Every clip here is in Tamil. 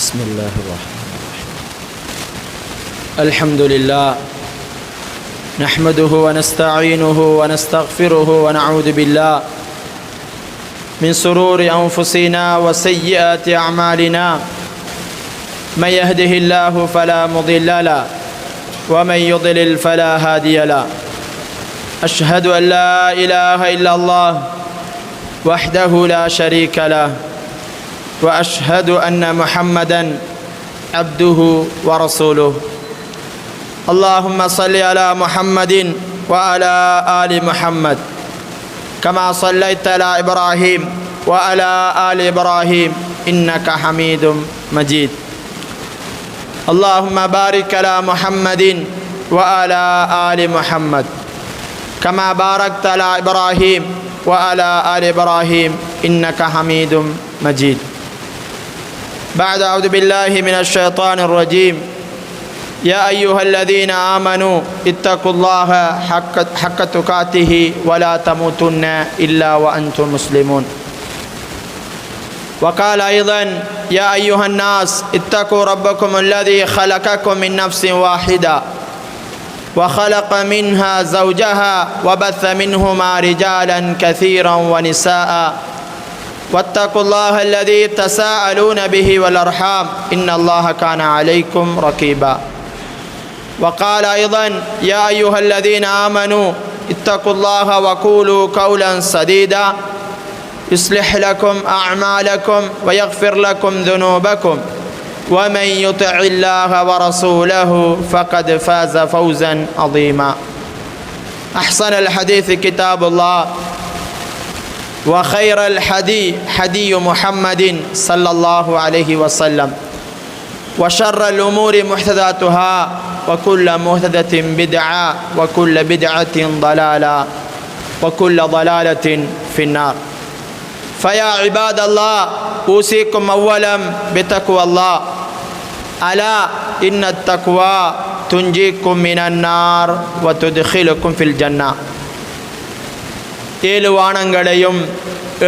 بسم الله الرحمن الرحيم. الحمد لله نحمده ونستعينه ونستغفره ونعوذ بالله من شرور أنفسنا وسيئات أعمالنا. من يهده الله فلا مضل له ومن يضلل فلا هادي له. أشهد أن لا إله إلا الله وحده لا شريك له وأشهد أن محمدًا عبده ورسوله. اللهم صل على محمد وعلى آل محمد كما صليت على إبراهيم وعلى آل إبراهيم إنك حميد مجيد. اللهم بارك على محمد وعلى آل محمد كما باركت على إبراهيم وعلى آل إبراهيم إنك حميد مجيد. بعد أعوذ بالله من الشيطان الرجيم. يا أيها الذين آمنوا اتقوا الله حق تقاته ولا تموتن إلا وأنتم مسلمون. وقال أيضا يا أيها الناس اتقوا ربكم الذي خلقكم من نفس واحدة وخلق منها زوجها وبث منهما رجالا كثيرا ونساء واتقوا الله الذي تساءلون به والأرحام إن الله كان عليكم رقيبا. وقال أيضا يا أيها الذين آمنوا اتقوا الله وقولوا قولا سديدا يصلح لكم أعمالكم ويغفر لكم ذنوبكم ومن يطع الله ورسوله فقد فاز فوزا عظيما. أحسن الحديث كتاب الله وخير الحدي حدي محمد صلى الله عليه وسلم وشر الأمور محدثاتها وكل محدثة بدعة وكل بدعة ضلالة وكل ضلالة في النار. فيا عباد الله أوصيكم أولا بتقوى الله. ألا إن التقوى تنجيكم من النار وتدخلكم في الجنة. ஏழு வானங்களையும்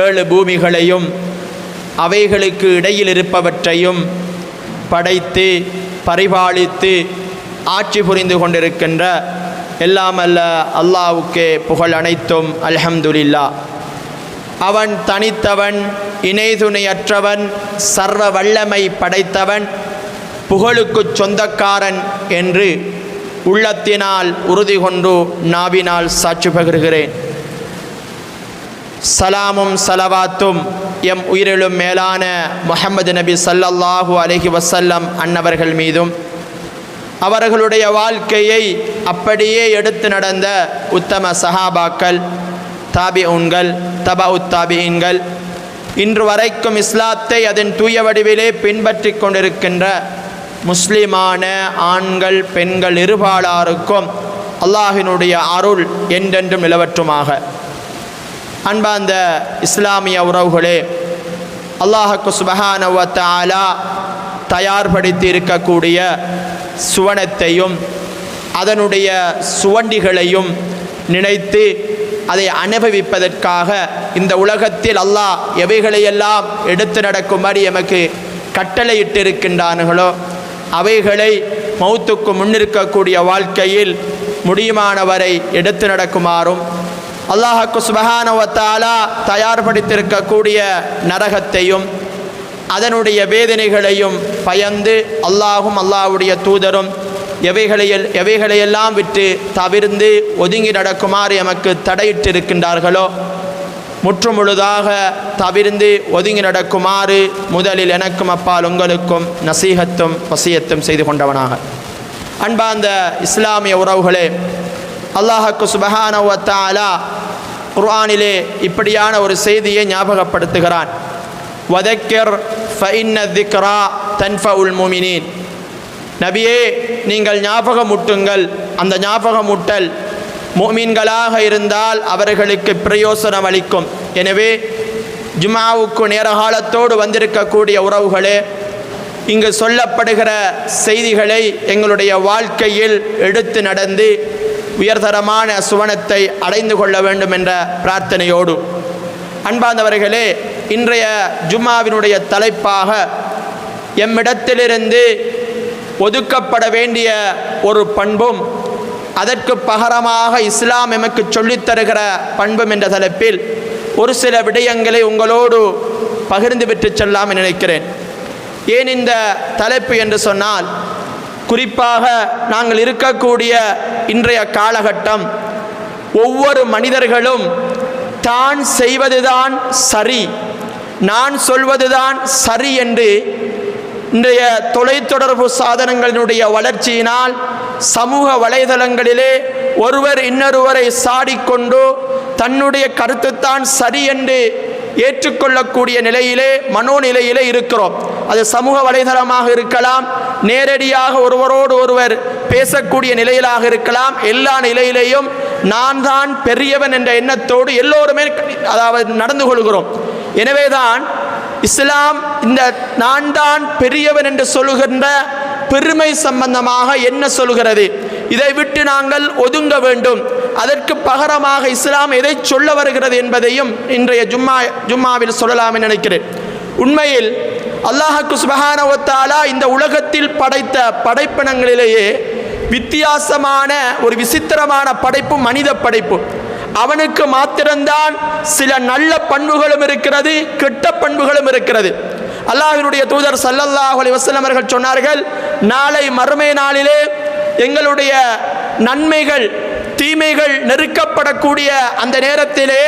ஏழு பூமிகளையும் அவைகளுக்கு இடையில் இருப்பவற்றையும் படைத்து பரிபாலித்து ஆட்சி புரிந்து கொண்டிருக்கின்ற எல்லாம் அல்ல அல்லாஹ்வுக்கே புகழ் அனைத்தும் அல்ஹம்துலில்லாஹ். அவன் தனித்தவன், இணை துணையற்றவன், சர்வ வல்லமை படைத்தவன், புகழுக்கு சொந்தக்காரன் என்று உள்ளத்தினால் உறுதி கொண்டு நாவினால் சாட்சி பகருகிறேன். சலாமும் சலவாத்தும் எம் உயிரிலும் மேலான முஹம்மது நபி ஸல்லல்லாஹு அலைஹி வஸல்லம் அன்னவர்கள் மீதும் அவர்களுடைய வாழ்க்கையை அப்படியே எடுத்து நடந்த உத்தம சஹாபாக்கள், தாபிஊன்கள், தபஉத் தாபிஈன்கள், இன்று வரைக்கும் இஸ்லாத்தை அதன் தூய வடிவிலே பின்பற்றி கொண்டிருக்கின்ற முஸ்லிமான ஆண்கள் பெண்கள் இருபாலாருக்கும் அல்லாஹினுடைய அருள் என்றென்றும் நிலவற்றுமாக. அன்பார்ந்த இஸ்லாமிய உறவுகளே, அல்லாஹ்வுக்கு சுப்ஹானஹு வ தஆலா தயார்படுத்தி இருக்கக்கூடிய சுவனத்தையும் அதனுடைய சுவண்டிகளையும் நினைத்து அதை அனுபவிப்பதற்காக இந்த உலகத்தில் அல்லாஹ் எவைகளையெல்லாம் எடுத்து நடக்கும்படி எமக்கு கட்டளையிட்டிருக்கின்றார்களோ அவைகளை மௌத்துக்கு முன்னிருக்கக்கூடிய வாழ்க்கையில் முடியுமானவரை எடுத்து நடக்குமாறும், அல்லாஹ்வுக்கு சுப்ஹானஹு வ தஆலா தயார்படுத்தியிருக்கக்கூடிய நரகத்தையும் அதனுடைய வேதனைகளையும் பயந்து அல்லாஹும் அல்லாஹ்வுடைய தூதரும் எவைகளையெல்லாம் விட்டு தவிர்ந்து ஒதுங்கி நடக்குமாறு எமக்கு தடையிட்டிருக்கின்றார்களோ முற்றுமுழுதாக தவிர்ந்து ஒதுங்கி நடக்குமாறு முதலில் எனக்கும் அப்பால் உங்களுக்கும் நசீஹத்தும் வசியத்தும் செய்து கொண்டவனாக. அன்பார்ந்த இஸ்லாமிய உறவுகளே, அல்லாஹ்வுக்கு சுப்ஹானஹு வ தஆலா குர்ஆனிலே இப்படியான ஒரு செய்தியை ஞாபகப்படுத்துகிறான். வதக்கிர் ஃபஇன்ன ذிக்ரா தன்ஃபஉல் முஃமினீன். நபியே, நீங்கள் ஞாபகமூட்டுங்கள். அந்த ஞாபகமூட்டல் முஃமின்களாக இருந்தால் அவர்களுக்கு பிரயோசனம் அளிக்கும். எனவே ஜும்ஆவுக்கு நேர காலத்தோடு வந்திருக்கக்கூடிய உறவுகளே, இங்கு சொல்லப்படுகிற செய்திகளை எங்களுடைய வாழ்க்கையில் எடுத்து நடந்து உயர்தரமான சுவனத்தை அடைந்து கொள்ள வேண்டும் என்ற பிரார்த்தனையோடு, அன்பார்ந்தவர்களே, இன்றைய ஜும்மாவினுடைய தலைப்பாக எம்மிடத்திலிருந்து ஒதுக்கப்பட வேண்டிய ஒரு பண்பும் அதற்கு பகரமாக இஸ்லாம் எமக்கு சொல்லித்தருகிற பண்பும் என்ற தலைப்பில் ஒரு சில விடயங்களை உங்களோடு பகிர்ந்து விட்டு செல்லாமல் நினைக்கிறேன். ஏன் இந்த தலைப்பு என்று சொன்னால், குறிப்பாக நாங்கள் இருக்கக்கூடிய இன்றைய காலகட்டம் ஒவ்வொரு மனிதர்களும் தான் செய்வதுதான் சரி, நான் சொல்வதுதான் சரி என்று இன்றைய தொலைத்தொடர்பு சாதனங்களினுடைய வளர்ச்சியினால் சமூக வலைதளங்களிலே ஒருவர் இன்னொருவரை சாடிக்கொண்டு தன்னுடைய கருத்துத்தான் சரி என்று ஏற்றுக்கொள்ளக்கூடிய நிலையிலே மனோநிலையிலே இருக்கிறோம். அது சமூக வலைதளமாக இருக்கலாம், நேரடியாக ஒருவரோடு ஒருவர் பேசக்கூடிய நிலையிலாக இருக்கலாம். எல்லா நிலையிலேயும் நான் தான் பெரியவன் என்ற எண்ணத்தோடு எல்லோருமே நடந்து கொள்கிறோம். எனவேதான் இஸ்லாம் இந்த நான் தான் பெரியவன் என்று சொல்லுகின்ற பெருமை சம்பந்தமாக என்ன சொல்கிறது, இதை விட்டு நாங்கள் ஒதுங்க வேண்டும், அதற்கு பகரமாக இஸ்லாம் எதை சொல்ல வருகிறது என்பதையும் இன்றைய ஜும்மாவில் சொல்லலாம் என்று நினைக்கிறேன். உண்மையில் அல்லாஹ் சுப்ஹானஹு வ தஆலா இந்த உலகத்தில் படைத்த படைப்பினங்களிலேயே வித்தியாசமான ஒரு விசித்திரமான படைப்பு மனித படைப்பு. அவனுக்கு மாத்திரம்தான் சில நல்ல பண்புகளும் இருக்கிறது, கெட்ட பண்புகளும் இருக்கிறது. அல்லாஹ்வினுடைய தூதர் ஸல்லல்லாஹு அலைஹி வஸல்லம் அவர்கள் சொன்னார்கள், நாளை மறுமை நாளிலே எங்களுடைய நன்மைகள் தீமைகள் நெருக்கப்படக்கூடிய அந்த நேரத்திலே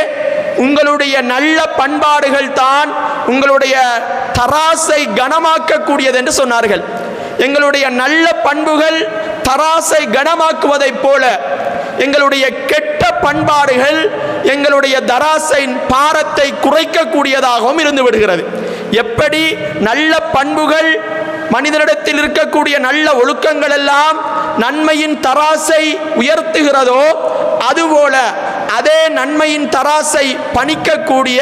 உங்களுடைய நல்ல பண்பாடுகள் தான் உங்களுடைய தராசை கனமாக்கக்கூடியது என்று சொன்னார்கள். எங்களுடைய நல்ல பண்புகள் தராசை கனமாக்குவதைப் போல எங்களுடைய கெட்ட பண்பாடுகள் எங்களுடைய தராசையின் பாரத்தை குறைக்கக்கூடியதாகவும் இருந்து விடுகிறது. எப்படி நல்ல பண்புகள் மனிதனிடத்தில் இருக்கக்கூடிய நல்ல ஒழுக்கங்கள் எல்லாம் நன்மையின் தராசை உயர்த்துகிறதோ, அதுபோல அதே நன்மையின் தராசை பணிக்கக்கூடிய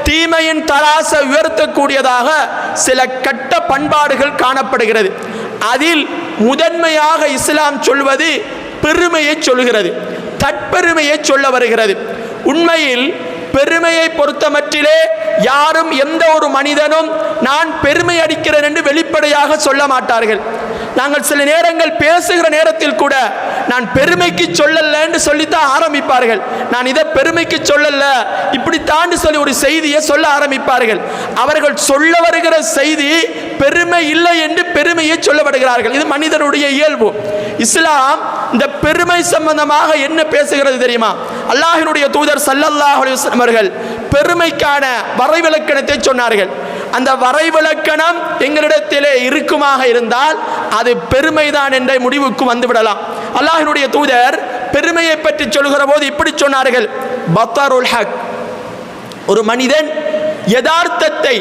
தீமையின் தராசை உயர்த்தக்கூடியதாக சில கெட்ட பண்பாடுகள் காணப்படுகிறது. அதில் முதன்மையாக இஸ்லாம் சொல்வது பெருமையை சொல்கிறது, தற்பெருமையை சொல்ல வருகிறது. உண்மையில் பெருமையை பொறுத்தமட்டிலே யாரும் எந்த ஒரு மனிதனும் நான் பெருமை அடிக்கிறேன் என்று வெளிப்படையாக சொல்ல மாட்டார்கள். நாங்கள் சில நேரங்கள் பேசுகிற நேரத்தில் கூட நான் பெருமைக்கு சொல்லல என்று சொல்லித்தான் ஆரம்பிப்பார்கள். நான் இதை பெருமைக்கு சொல்லல இப்படி தாண்டி சொல்லி ஒரு செய்தியை சொல்ல ஆரம்பிப்பார்கள். அவர்கள் சொல்ல வருகிற செய்தி பெருமை இல்லை என்று பெருமையை சொல்ல வருகிறார்கள். இது மனிதனுடைய இயல்பு. இஸ்லாம் இந்த பெருமை சம்பந்தமாக என்ன பேசுகிறது தெரியுமா? அல்லாஹ்வினுடைய தூதர் ஸல்லல்லாஹு அலைஹி வஸல்லம் அவர்கள் பெருமைக்கான வரைவிலக்கணத்தை சொன்னார்கள். அந்த வரைவிலக்கணம் எங்களிடத்திலே இருக்குமாக இருந்தால் அது பெருமைதான் என்ற முடிவுக்கு வந்துவிடலாம். அல்லாஹ்வினுடைய தூதர் பெருமையை பற்றி சொல்கிற போது இப்படி சொன்னார்கள், பத்தருல் ஹக், ஒரு மனிதன் யதார்த்தத்தை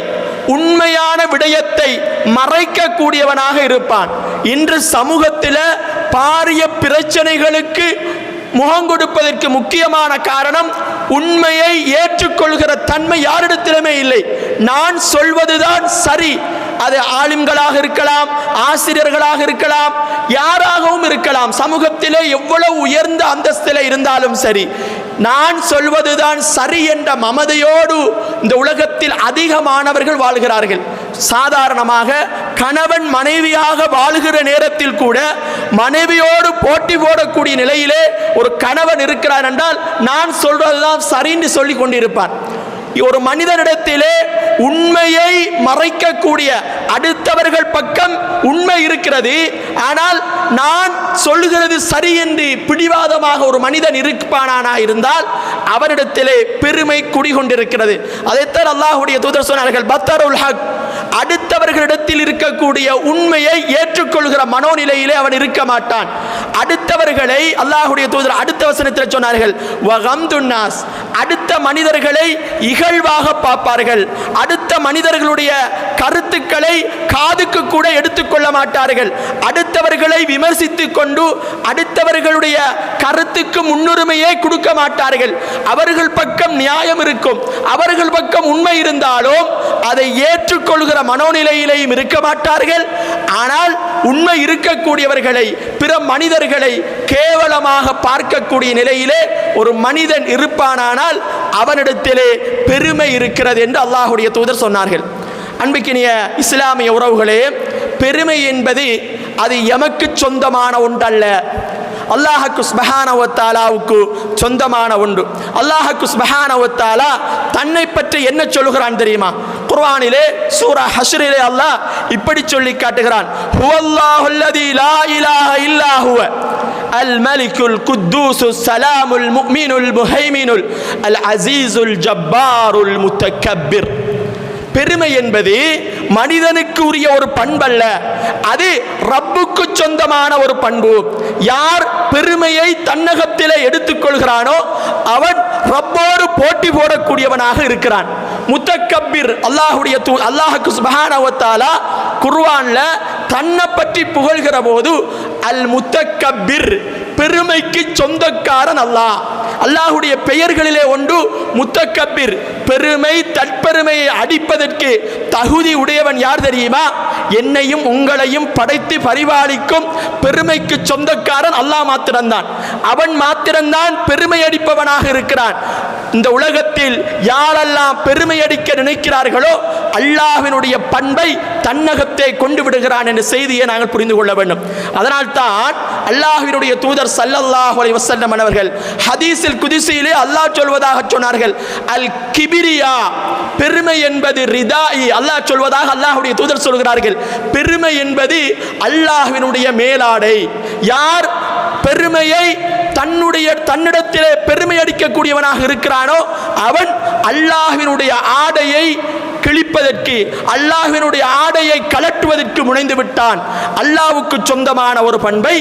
உண்மையான விடயத்தை மறைக்கக்கூடியவனாக இருப்பான். இன்று சமூகத்தில் பாரிய பிரச்சனைகளுக்கு முகம் கொடுப்பதற்கு முக்கியமான காரணம் உண்மையை ஏற்றுக்கொள்கிற தன்மை யாரிடத்திலுமே இல்லை. நான் சொல்வதுதான் சரி, அது ஆலிம்களாக இருக்கலாம், ஆசிரியர்களாக இருக்கலாம், யாராகவும் இருக்கலாம், சமூகத்திலே எவ்வளவு உயர்ந்த அந்தஸ்தில் இருந்தாலும் சரி, நான் சொல்வதுதான் சரி என்ற மமதையோடு இந்த உலகத்தில் அதிகமானவர்கள் வாழ்கிறார்கள். சாதாரணமாக கணவன் மனைவியாக வாழ்கிற நேரத்தில் கூட மனைவியோடு போட்டி போடக்கூடிய நிலையிலே ஒரு கணவன் இருக்கிறார் என்றால் நான் சொல்வதுதான் சரின்னு சொல்லி கொண்டிருப்பான். ஒரு மனிதனிடத்திலே உண்மையை மறைக்கக்கூடிய அடுத்தவர்கள் பக்கம் உண்மை இருக்கிறது, ஆனால் நான் சொல்லுகிறது சரி என்று பிடிவாதமாக ஒரு மனிதன் இருப்பானா இருந்தால் அவரிடத்திலே பெருமை குடிகொண்டிருக்கிறது. அதைத்தான் அல்லாஹ்வுடைய தூதர் சொன்னார்கள், பத்தருல் ஹக், அடுத்தவர்களிடத்தில் இருக்கக்கூடிய உண்மையை ஏற்றுக்கொள்கிற மனோநிலையிலே அவன் இருக்க மாட்டான். அடுத்தவர்களை அல்லாஹ்வுடைய தூதர் அடுத்த வசனத்தில் சொன்னார்கள், வகம்துன் நாஸ், அடுத்த மனிதர்களை இகழ்வாக பார்ப்பார்கள், அடுத்த மனிதர்களுடைய கருத்துக்களை காதுக்கு கூட எடுத்துக்கொள்ள மாட்டார்கள், அடுத்தவர்களை விமர்சித்துக் கொண்டு அடுத்தவர்களுடைய கருத்துக்கு முன்னுரிமையை கொடுக்க மாட்டார்கள். அவர்கள் பக்கம் நியாயம் இருக்கும், அவர்கள் பக்கம் உண்மை இருந்தாலும் அதை ஏற்றுக்கொள்கிற மனோநிலையிலேயும் இருக்க மாட்டார்கள். ஆனால் உண்மை இருக்கக்கூடியவர்களை, பிற மனிதர்களை கேவலமாக பார்க்கக்கூடிய நிலையிலே ஒரு மனிதன் இருப்பானானால் அவனிடத்திலே பெருமை இருக்கிறது என்று அல்லாஹ்வுடைய தூதர் சொன்னார்கள். அன்பிக்கினிய இஸ்லாமிய உறவுகளே, பெருமை என்பது அது எமக்கு சொந்தமான ஒன்றல்ல, அல்லாஹ்வுக்கு சுப்ஹானஹு வ தஆலாவுக்கு சொந்தமான ஒன்று. அல்லாஹ்வுக்கு சுப்ஹானஹு வ தஆலா தன்னை பற்றி என்ன சொல்கிறான் தெரியுமா? குர்ஆனிலே சூரா ஹஷ்ரிலே அல்லாஹ் இப்படி சொல்லி காட்டுகிறான், ஹுவல்லாஹுல்லதீ லா இலாஹ இல்லா ஹுவ அல் மலிக்குல் குத்தூசுஸ் ஸலாமுல் முஃமினுல் முஹைமினுல் அல் அஸீஸுல் ஜப்பாருல் முத்தக்கப்பிர். பெருமை என்பது மனிதனுக்கு உரிய ஒரு பண்பல்ல, அது ரப்புக்கு சொந்தமான ஒரு பண்பு. யார் பெருமையை தன்னகத்திலே எடுத்துக்கொள்கிறானோ அவன் ரப்போடு போட்டி போடக்கூடியவனாக இருக்கிறான். முத்தக்கப்பிர் அல்லாஹ்வுக்கு சுப்ஹானஹு வ தஆலா குர்ஆன்ல தன்னை பற்றி புகழ்கிற போது அல் முத்தக்கப்பிர், பெருமைக்கு சொந்தக்காரன் அல்லாஹ். அல்லாஹ்வுடைய பெயர்களிலே ஒன்று முத்தக்கப்பிர், பெருமை தற்பெருமையை அடிப்பதற்கு தகுதி உடையவன் யார் தெரியுமா? என்னையும் உங்களையும் படைத்து பரிபாலிக்கும் பெருமைக்கு சொந்தக்காரன் அல்லாஹ் மாத்திரம்தான். அவன் மாத்திரம்தான் பெருமை அடிப்பவனாக இருக்கிறான். இந்த உலகத்தில் யாரெல்லாம் பெருமை அடிக்க நினைக்கிறார்களோ அல்லாஹ்வினுடைய பண்பை தன்னகத்தை கொண்டு விடுகிறான் என்ற செய்தியை நாங்கள் புரிந்து கொள்ள வேண்டும். அதனால் தான் அல்லாஹ்வினுடைய தூதர் ஸல்லல்லாஹு அலைஹி வஸல்லம் அவர்கள் ஹதீஸில் குதிசியிலே அல்லாஹ் சொல்வதாக சொன்னார்கள், அல் கிபிரியா, பெருமை என்பது ரிதாயி. அல்லாஹ் சொல்வதாக அல்லாஹ்வுடைய தூதர் சொல்கிறார்கள், பெருமை என்பது அல்லாஹ்வினுடைய மேலாடை. யார் பெருமையை தன்னிடத்திலே பெருமை அடிக்கக்கூடியவனாக இருக்கிறானோ அவன் அல்லாஹ்வினுடைய ஆடையை கிழிப்பதற்கு, அல்லாஹ்வினுடைய ஆடையை கலட்டுவதற்கு முனைந்து விட்டான். அல்லாஹ்வுக்கு சொந்தமான ஒரு பண்பை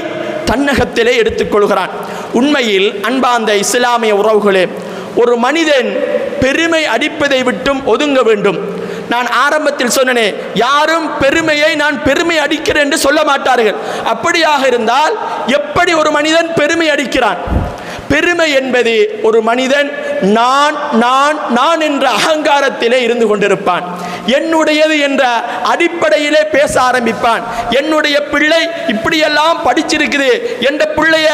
தன்னகத்திலே எடுத்துக்கொள்கிறான். உண்மையில் அன்பார்ந்த இஸ்லாமிய உறவுகளே, ஒரு மனிதன் பெருமை அடிப்பதை விட்டும் ஒதுங்க வேண்டும். நான் ஆரம்பத்தில் சொன்னேனே, யாரும் பெருமையை நான் பெருமை அடிக்கிறேன் என்று சொல்ல மாட்டார்கள். அப்படியாக இருந்தால் எப்படி ஒரு மனிதன் பெருமை அடிக்கிறான்? பெருமை என்பது ஒரு மனிதன் நான் நான் நான் என்ற அகங்காரத்திலே இருந்து கொண்டிருப்பான். என்னுடையது என்ற அடிப்படையிலே பேச ஆரம்பிப்பான். என்னுடைய பிள்ளை இப்படியெல்லாம் படிச்சிருக்குது, என்ற பிள்ளைய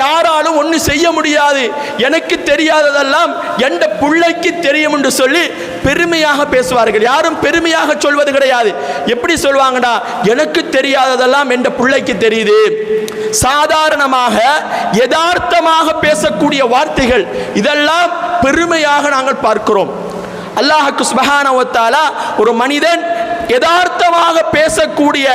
யாராலும் ஒன்றும் செய்ய முடியாது, எனக்கு தெரியாததெல்லாம் என்ற பிள்ளைக்கு தெரியும் என்று சொல்லி பெருமையாக பேசுவார்கள். யாரும் பெருமையாக சொல்வது கிடையாது. எப்படி சொல்வாங்கடா, எனக்கு தெரியாததெல்லாம் என்ற பிள்ளைக்கு தெரியுது. சாதாரணமாக யதார்த்தமாக பேசக்கூடிய வார்த்தைகள், இதெல்லாம் பெருமையாக நாங்கள் பார்க்கிறோம். அல்லாஹ்வுக்கு சுப்ஹானஹு வ தஆலா ஒரு மனிதன் யதார்த்தமாக பேசக்கூடிய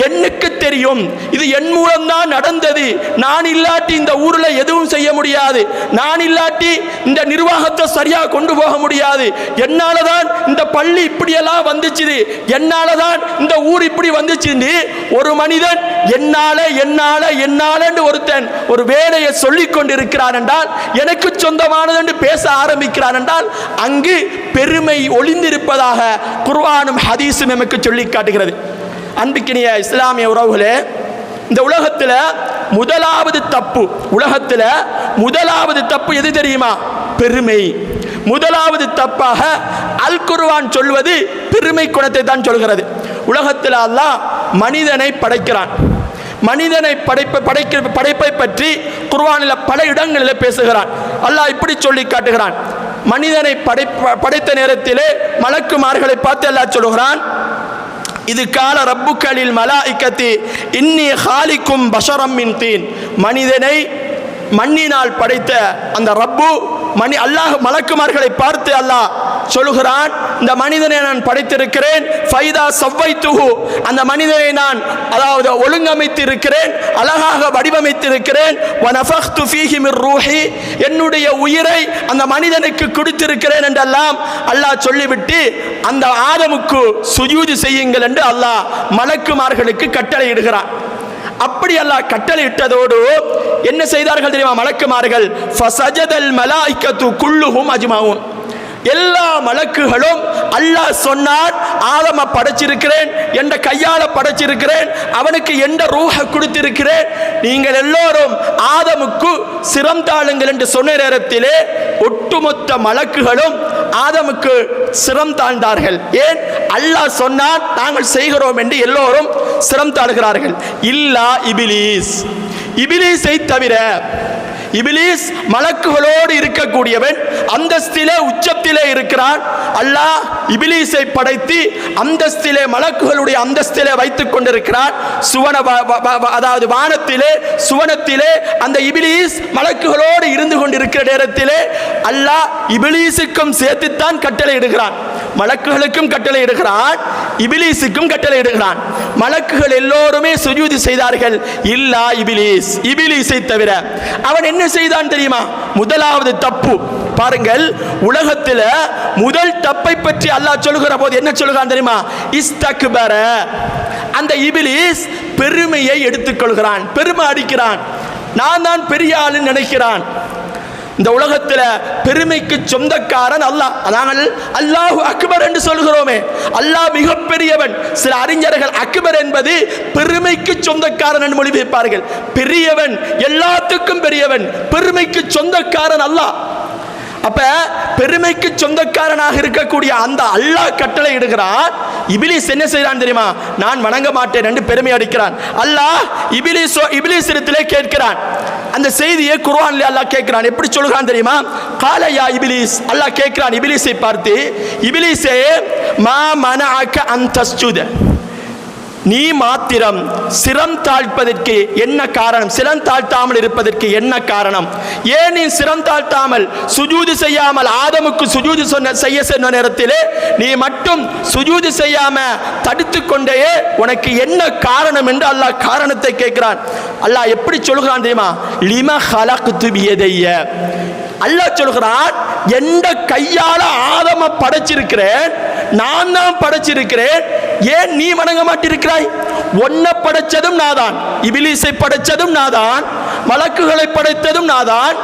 எண்ணுக்கு தெரியும், இது என் மூலம்தான் நடந்தது, நான் இல்லாட்டி இந்த ஊரில் எதுவும் செய்ய முடியாது, நான் இல்லாட்டி இந்த நிர்வாகத்தை சரியாக கொண்டு போக முடியாது, என்னால தான் இந்த பள்ளி இப்படியெல்லாம் வந்துச்சு, என்னால தான் இந்த ஊர் இப்படி வந்துச்சு. ஒரு மனிதன் என்னால என்னால என்னால ஒருத்தன் ஒரு வேலையை சொல்லிக் கொண்டிருக்கிறான் என்றால், எனக்கு சொந்தமானது என்று பேச ஆரம்பிக்கிறான் என்றால், அங்கு பெருமை ஒளிந்திருப்பதாக குர்ஆனும் ஹதீஸும் நமக்கு சொல்லி காட்டுகிறது. அன்பிக்கினிய இஸ்லாமிய உறவுகளே, இந்த உலகத்தில் முதலாவது தப்பு எது தெரியுமா? பெருமை. முதலாவது தப்பாக அல் குர்ஆன் சொல்வது பெருமை குணத்தை தான் சொல்கிறது. உலகத்தில் அல்லாஹ் மனிதனை படைக்கிறான். மனிதனை படைப்பை பற்றி குர்ஆனில் பல இடங்களில் பேசுகிறான். அல்லாஹ் இப்படி சொல்லி காட்டுகிறான். மனிதனை படைத்த நேரத்திலே மலக்குமார்களை பார்த்து அல்லாஹ் சொல்கிறான், இது கால ரப்புக்கலில் மலாயிக்கத்தி இன்னி ஹாலிக்கும் பஷரம் மின் தீன். மனிதனை மண்ணினால் படைத்த அந்த ரப்பு அல்லாஹ் மலக்குமார்களை பார்த்து அல்லாஹ் சொல்லுகிறான், இந்த மனிதனை நான் படைத்திருக்கிறேன், ஃபைதா சவ்வைத்துஹு, அந்த மனிதனை நான் அதாவது ஒழுங்கமைத்து இருக்கிறேன், அழகாக வடிவமைத்திருக்கிறேன், வனஃபக்து ஃபீஹி மிர் ரூஹி, என்னுடைய உயிரை அந்த மனிதனுக்கு கொடுத்திருக்கிறேன் என்றெல்லாம் அல்லாஹ் சொல்லிவிட்டு அந்த ஆதமுக்கு சுஜூது செய்யுங்கள் என்று அல்லாஹ் மலக்குமார்களுக்கு கட்டளை இடுகிறான். அப்படி அல்லாஹ் கட்டளை இட்டதோடு என்ன செய்தார்கள் தெரியுமா மலக்குமார்கள்? ஃபஸஜதல் மலாயிகத்து குல்லுஹும் அஜ்மஊன், எல்லா மலக்குகளும் அல்லாஹ் சொன்னான், ஆதம படைச்சிருக்கிறேன், என்ற கையால படைச்சிருக்கிறேன், அவனுக்கு எந்த ரூஹ கொடுத்திருக்கிறேன், நீங்கள் எல்லோரும் ஆதமுக்கு சிரம் தாழுங்கள் என்று சொன்ன நேரத்திலே ஒட்டுமொத்த மலக்குகளும் ஆதமுக்கு சிரம் தாழ்ந்தார்கள். ஏன்? அல்லாஹ் சொன்னான், நாங்கள் செய்கிறோம் என்று எல்லோரும் சிரம் தாழ்கிறார்கள். இல்லா இபிலீஸ், இபிலீஸை தவிர. இபிலீஸ் மலக்குகளோடு இருக்கக்கூடியவன், அந்தஸ்திலே உச்சத்திலே இருக்கிறான். அல்லாஹ் இபிலீஸை படைத்து அந்தஸ்திலே மலக்குகளுடைய அந்தஸ்திலே வைத்துக் கொண்டிருக்கிறான். அதாவது வானத்திலே சுவனத்திலே அந்த இபிலீஸ் மலக்குகளோடு இருந்து கொண்டிருக்கிற நேரத்திலே அல்லாஹ் இபிலீஸுக்கும் சேர்த்துத்தான் கட்டளை இடுகிறான். மலக்குகளுக்கும் கட்டளை இடுகிறான், இபிலீஸுக்கும் கட்டளை இடுகிறான். மலக்குகள் எல்லோருமே சுஜூது செய்தார்கள், இல்லா இபிலீஸ், இபிலீஸை தவிர. அவன் என்ன செய்தான் தெரியுமா? முதலாவது தப்பு பாருங்கள், உலகத்தில் முதல் தப்பை பற்றி அல்லாஹ் சொல்லுகிற போது என்ன சொல்லுகிறான் தெரியுமா? இஸ்தக்பர. அந்த இபிலீஸ் பெருமையை எடுத்துக்கொள்கிறான், பெருமை அடிக்கிறான், நான் தான் பெரிய ஆளுன்னு நினைக்கிறான். இந்த உலகத்தில் பெருமைக்கு சொந்தக்காரன் அல்லாஹ். அதாங்கள் அல்லாஹு அக்பர் என்று சொல்கிறோமே, அல்லாஹ் மிகப்பெரியவன். சில அறிஞர்கள் அக்பர் என்பது பெருமைக்கு சொந்தக்காரன் என்று மொழிபெயர்ப்பார்கள். பெரியவன், எல்லாத்துக்கும் பெரியவன், பெருமைக்கு சொந்தக்காரன் அல்லாஹ். அப்ப பெருமைக்கு சொந்தக்காரனாக இருக்கக்கூடிய அந்த அல்லாஹ் கட்டளை இடுகிறான். இபிலீஸ் என்ன செய்யறான் தெரியுமா? நான் வணங்க மாட்டேன் என்று பெருமை அடிக்கிறான். அல்லாஹ் இபிலீஸ் இடத்திலே கேட்கிறான். அந்த செய்தியை குர்ஆனில் அல்லாஹ் கேட்கிறான். எப்படி சொல்கிறான் தெரியுமா? கால யா இபிலீஸ், அல்லாஹ் கேட்கிறான் இபிலீஸை பார்த்து, இபிலீஸே மா மனஅக அன் தஸ்ஜுத, நீ மாத்திரம் சிரம் தாழ்ப்பதற்கு என்ன காரணம்? சிரம் தாழ்த்தாமல் இருப்பதற்கு என்ன காரணம்? ஏன் நீ சிரம் தாழ்த்தாமல் சுஜூது செய்யாமல் ஆதமுக்கு சுஜூது செய்ய சொன்ன நேரத்திலே நீ மட்டும் சுஜூது செய்யாம தடுத்து கொண்டே உனக்கு என்ன காரணம் என்று அல்லாஹ் காரணத்தை கேட்கிறான். அல்லாஹ் எப்படி சொல்கிறான் தெரியுமா? லிம ஹலக்து பியதைய, அல்லாஹ் சொல்கிறான், எந்த கையால ஆதம படைச்சிருக்கிறேன், நான் தான் படைச்சிருக்கிறேன், ஏன் நீ வணங்க மாட்டிருக்கிறாய்? ஒன்ன படைச்சதும் நாதான், இபிலீஸை படைச்சதும் நாதான், மலக்குகளை படைத்ததும் நாதான்,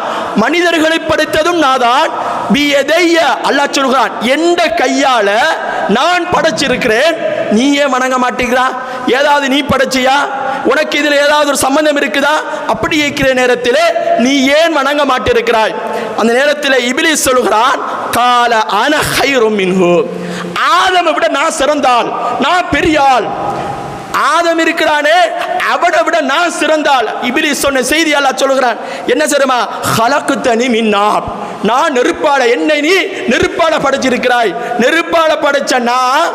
மனிதர்களை படைத்ததும் நாதான். பியதைய, அல்லாஹ் சொல்கிறான், எந்த கையால நான் படைச்சிருக்கிறேன், நீ ஏன் வணங்க மாட்டேங்கிறா? ஏதாவது நீ படைச்சியா? உனக்கு இதில் ஏதாவது ஒரு சம்பந்தம் இருக்குதா? அப்படி இருக்கிற நேரத்தில் நீ ஏன் வணங்க மாட்டிருக்கிறாய்? அந்த நேரத்தில் இபிலீஸ் சொல்கிறான், கால அன கைரும் மின்ஹு, ஆதமை விட நான் சிறந்தாள், நான் பெரிய ஆள். ஆதம் இருக்கிறானே, அவனை விட நான் சிறந்தாள். இபிலீஸ் சொன்ன செய்தி அல்லாஹ் சொல்கிறான், என்ன தெரியுமா? ஹலக்தனி மின் நார், நான் நெருப்பால, என்னை நீ நெருப்பால படைச்சிருக்கிறாய். நெருப்பால படைச்ச நான்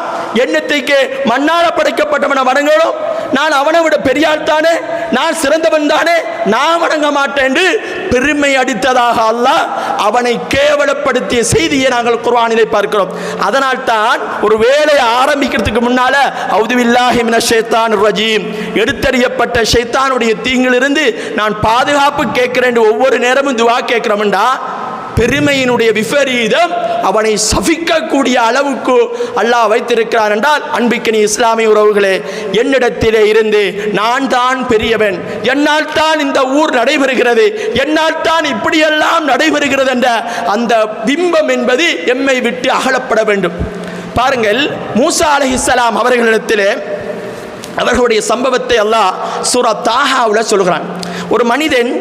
என்னத்தைக்கு மண்ணால படைக்கப்பட்டவனை வணங்கணும்? நான் அவனை விட பெரியாள் தானே, நான் சிறந்தவன் தானே, நான் வணங்க மாட்டேன் என்று பெருமை அடித்ததாக அல்லாஹ் அவனை கேவலப்படுத்திய செய்தியை நாங்கள் குர்ஆனிலே பார்க்கிறோம். அதனால் தான் ஒரு வேலையை ஆரம்பிக்கிறதுக்கு முன்னால அவுது பில்லாஹி மினஷ் ஷைத்தானிர் ரஜீம், எடுத்தறியப்பட்ட ஷைத்தானுடைய தீங்கிலிருந்து நான் பாதுகாப்பு கேட்கிறேன் ஒவ்வொரு நேரமும் துஆ கேட்கிறோம்டா, பெருமையினுடைய விபரீதம் அவனை சபிக்கக்கூடிய அளவுக்கு அல்லாஹ் வைத்திருக்கிறான் என்றால், அன்பிக்கினி இஸ்லாமிய உறவுகளே, என்னிடத்திலே இருந்து நான் தான் பெரியவன், என்னால் தான் இந்த ஊர் நடைபெறுகிறது, என்னால் தான் இப்படியெல்லாம் நடைபெறுகிறது என்ற அந்த பிம்பம் என்பது எம்மை விட்டு அகலப்பட வேண்டும். பாருங்கள், மூசா அலைஹிஸ்ஸலாம் அவர்களிடத்திலே அவர்களுடைய சம்பவத்தை அல்லாஹ் சூரா தாஹாவில் சொல்கிறான். ஒரு மனிதன்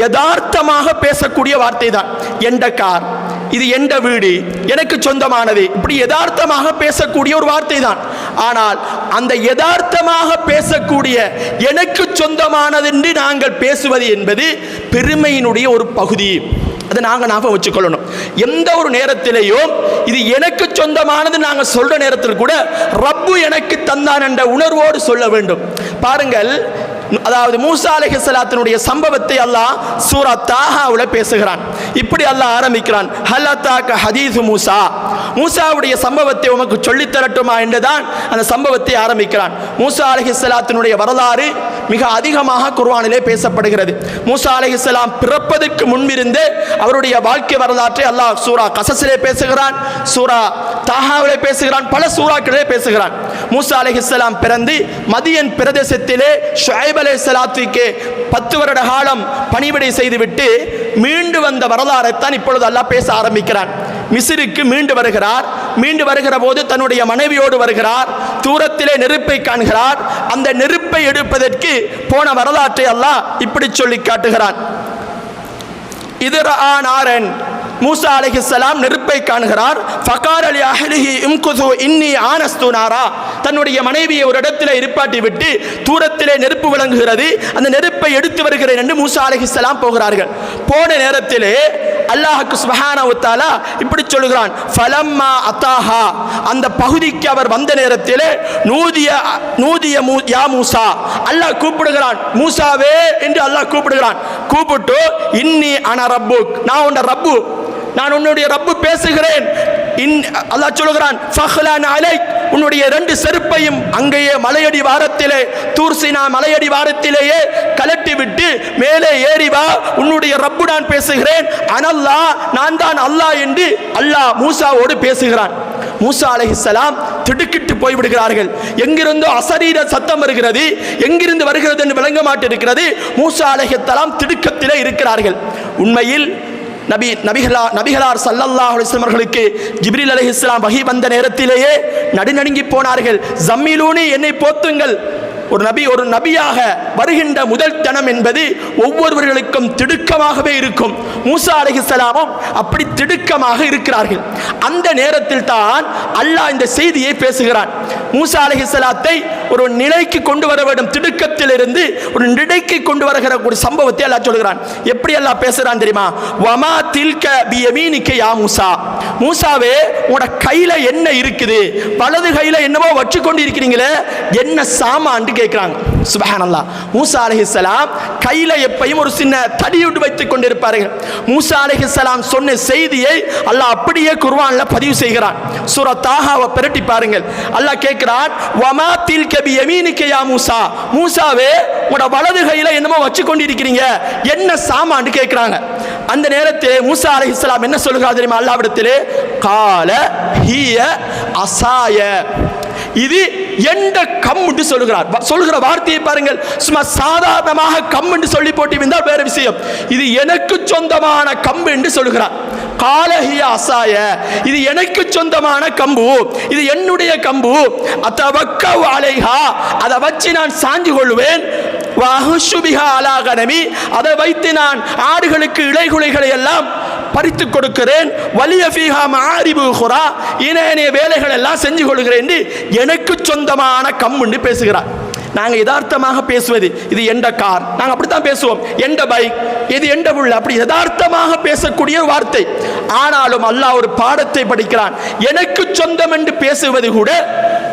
யதார்த்தமாக பேசக்கூடிய வார்த்தை தான், எந்த கார், இது எந்த வீடு, எனக்கு சொந்தமானது, இப்படி யதார்த்தமாக பேசக்கூடிய ஒரு வார்த்தை தான். ஆனால் அந்த யதார்த்தமாக பேசக்கூடிய எனக்கு சொந்தமானது என்று நாங்கள் பேசுவது என்பது பெருமையினுடைய ஒரு பகுதி. அதை நாங்கள் ஞாபகம் வச்சுக்கொள்ளணும். எந்த ஒரு நேரத்திலேயும் இது எனக்கு சொந்தமானது நாங்கள் சொல்ற நேரத்தில் கூட ரப்பு எனக்கு தந்தான் என்ற உணர்வோடு சொல்ல வேண்டும். பாருங்கள், அதாவது மூசா அலைஹிஸ்ஸலாத்தினுடைய சம்பவத்தை அல்லாஹ் சூரா தாஹாவுல பேசுகிறான். இப்படி அல்லாஹ் ஆரம்பிக்கிறான், ஹலதாக ஹதீஸ் மூசா, மூசாவுடைய சம்பவத்தை உமக்கு சொல்லித் தரட்டுமா என்றுதான் அந்த சம்பவத்தை ஆரம்பிக்கிறான். மூசா அலைஹிஸ்ஸலாத்தினுடைய வரலாறு மிக அதிகமாக குர்ஆனிலே பேசப்படுகிறது. மூசா அலைஹிஸ்ஸலாம் பிறப்பதற்கு முன்பிருந்து அவருடைய வாழ்க்கை வரலாற்றை அல்லாஹ் சூரா கஸஸிலே பேசுகிறான், சூரா தாஹாவிலே பேசுகிறான், பல சூறாக்களிலே பேசுகிறான். மூசா அலைஹிஸ்ஸலாம் பிறந்து மதியன் பிரதேசத்திலே ஷுஐப் அலைஹிஸ்ஸலாத்துக்கு 10 வருட காலம் பணிவிடை செய்துவிட்டு மீண்டு வந்த வரலாறைத்தான் இப்பொழுது அல்லாஹ் பேச ஆரம்பிக்கிறான். மிஸ்ருக்கு மீண்டு வருகிறார். மீண்டு வருகிற போது தன்னுடைய மனைவியோடு வருகிறார். தூரத்திலே நெருப்பை காண்கிறார். அந்த நெருப்பை எடுப்பதற்கு போன வரலாற்றை அல்லாஹ் இப்படி சொல்லி காட்டுகிறான். இது நாரன், மூசா அலைஹிஸ்ஸலாம் நெருப்பை காணுகிறார். ஃபகார லி அஹ்லிஹி இம்குது இன்னி ஆனஸ்து நாரா. தன்னுடைய மனைவியை ஒரு இடத்திலே இருப்பாட்டி விட்டு தூரத்திலே நெருப்பு விளங்குகிறது, அந்த நெருப்பை எடுத்து வருகிறேன் என்று மூசா அலைஹிஸ்ஸலாம் போகிறார்கள். போன நேரத்திலே அல்லாஹ் சுப்ஹானஹு வ தஆலா இப்படி சொல்கிறான், ஃபலம்மா அதாஹா, அந்த பகுதிக்கு அவர் வந்த நேரத்திலே நூதிய யா மூசா, அல்லாஹ் கூப்பிடுகிறான், மூசாவே என்று அல்லாஹ் கூப்பிடுகிறான். கூப்பிட்டு இன்னி அன ரப்புக், நான் உன்னுடைய ரப்பு, நான் உன்னுடைய ரப்பு பேசுகிறேன். அல்லாஹ் சொல்கிறான், ஃபஹ்லான் அலைக், உன்னுடைய 2 செருப்பையும் அங்கேயே மலையடி வாரத்திலே, தூர்சினா மலையடி வாரத்திலேயே கலட்டி விட்டு மேலே ஏறி வா, உன்னுடைய ரப்பு நான் பேசுகிறேன், அனல்லாஹ், நான் தான் அல்லாஹ் என்று அல்லாஹ் மூசாவோடு பேசுகிறான். மூசா அலைஹிஸ்ஸலாம் திடுக்கிட்டு போய்விடுகிறார்கள். எங்கிருந்தோ அசரீர சத்தம் வருகிறது, எங்கிருந்து வருகிறது என்று விளங்க மாட்டிருக்கிறது. மூசா அலைஹிஸ்ஸலாம் திடுக்கத்திலே இருக்கிறார்கள். உண்மையில் நபிகளார் ஸல்லல்லாஹு அலைஹி வஸல்லம் அவர்களுக்கு ஜிப்ரீல் அலைஹிஸ்ஸலாம் வஹி வந்த நேரத்திலேயே நடுநடுங்கி போனார்கள். ஜம்மிலூனி, என்னை போத்துங்கள். ஒரு நபியாக வருகின்ற முதல் தனம் என்பது ஒவ்வொருவர்களுக்கும் திடுக்கமாகவே இருக்கும். மூசா அலைஹிஸ்ஸலாமும் அப்படி திடுக்கமாக இருக்கிறார்கள். அந்த நேரத்தில் தான் அல்லாஹ் இந்த செய்தியை பேசுகிறான். மூசா அலைஹிஸ்ஸலாத்தை ஒரு நிலைக்கு கொண்டு வர வேண்டும், திடுக்கத்தில் இருந்து ஒரு நிலைக்கு கொண்டு வருகிற ஒரு சம்பவத்தை அல்லாஹ் சொல்கிறான். எப்படி அல்லாஹ் பேசுறான் தெரியுமா? வமா தில்க பியமீனிக யா மூசா, மூசாவே உங்களோட கையில என்ன இருக்குது? வலது கையில என்னவோ வச்சு கொண்டு இருக்கிறீங்களே, என்ன சாமான் கேட்கிறாங்க. சுப்ஹானல்லாஹ். மூசா அலைஹிஸ்ஸலாம் கையில எப்பயும் ஒரு சின்ன தடியோடு வைத்துக் கொண்டிருப்பார்கள். மூசா அலைஹிஸ்ஸலாம் சொன்ன செய்தியை அல்லாஹ் அப்படியே குர்ஆன்ல பதிவு செய்கிறான். சூரா தாஹாவை பிரட்டி பாருங்கள். அல்லாஹ் கேட்கிறான், வமா தில்க பியமீனிக யா மூசா, மூசாவே உங்களோட வலது கையில என்னமோ வச்சு கொண்டு இருக்கிறீங்க, என்ன சாமான் கேட்கிறாங்க. அந்த நேரத்தில் மூசா அலைஹிஸ்ஸலாம் என்ன சொல்கிறார் தெரியுமா? அல்லாஹ்விடத்திலே கால ஹிய அசாய, இது எந்த கம் என்று சொல்கிறார். சொல்கிற வார்த்தையை பாருங்கள். சும்மா சாதாரணமாக கம் என்று சொல்லி போட்டு வந்தால் வேற விஷயம். இது எனக்கு சொந்தமான கம்பு என்று சொல்கிறார். காலஹிய அசாய, இது எனக்கு சொந்தமான கம்பு, இது என்னுடைய கம்பு. அத்தவக்கவ் அலைஹா, அதை வச்சு நான் சாஞ்சு கொள்வேன். வஹுஷுபிஹா அலா கனமி, அதை வைத்து நான் ஆடுகளுக்கு இலைகுலைகளை எல்லாம் பறித்து கொடுக்கிறேன். வலிய ஃபீஹா மஆரிபு உஹ்ரா, இனேனைய வேலைகள் எல்லாம் செஞ்சு கொள்கிறேன் என்று எனக்கு சொந்தமான கம்பு பேசுகிறார். நாங்கள் யதார்த்தமாக பேசுவது, இது எந்த கார், நாங்கள் அப்படித்தான் பேசுவோம், எந்த பைக், இது எந்த புள்ள, அப்படி யதார்த்தமாக பேசக்கூடிய வார்த்தை. ஆனாலும் அல்லாஹ் ஒரு பாடத்தை படிக்கிறான். எனக்கு சொந்தம் என்று பேசுவது கூட